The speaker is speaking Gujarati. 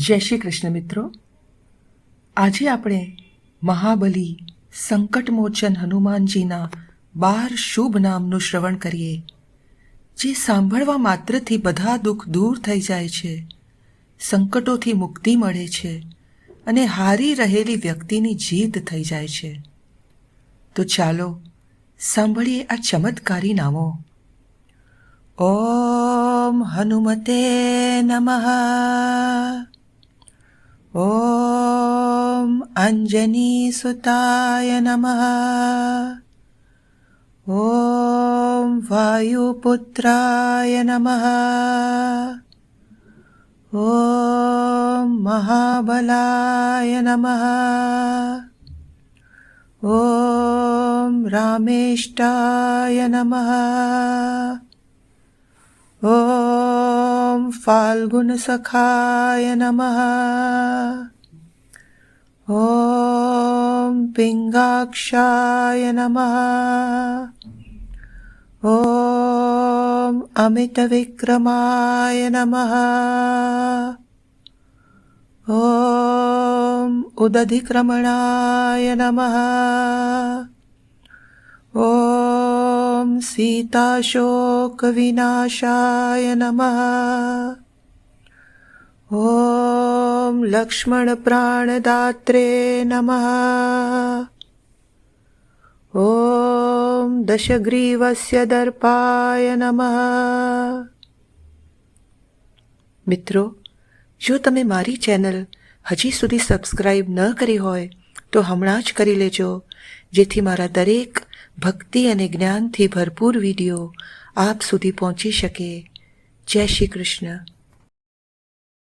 જય શ્રી કૃષ્ણ મિત્રો. આજે આપણે મહાબલી સંકટમોચન હનુમાનજીના 12 શુભ નામનું શ્રવણ કરીએ, જે સાંભળવા માત્રથી બધા દુઃખ દૂર થઈ જાય છે, સંકટોથી મુક્તિ મળે છે અને હારી રહેલી વ્યક્તિની જીત થઈ જાય છે. તો ચાલો સાંભળીએ આ ચમત્કારી નામો. ઓમ હનુમતે નમઃ. ઓમ અંજની સુતાય નમઃ. ઓમ વાયુપુત્રાય નમઃ. ઓમ મહાબલાય નમઃ. ઓમ રામેષ્ટાય નમઃ. ઓમ ફાલ્ગુનસખાય નમઃ. ઓમ પિંગાક્ષાય નમઃ. ઓમ અમિતવિક્રમાય નમઃ. ઓમ ઉદધિક્રમણાય નમઃ. ઓમ સીતાશોકવિનાશાય નમઃ. ઓમ લક્ષ્મણપ્રાણદાત્રે નમઃ. ઓમ દશગ્રીવસ્ય દર્પાય નમઃ. મિત્રો, જો તમે મારી ચેનલ હજી સુધી સબસ્ક્રાઈબ ન કરી હોય તો હમણાં જ કરી લેજો, જેથી મારા દરેક ભક્તિ અને જ્ઞાનથી ભરપૂર વિડીયો આપ સુધી પહોંચી શકે. જય શ્રી કૃષ્ણ.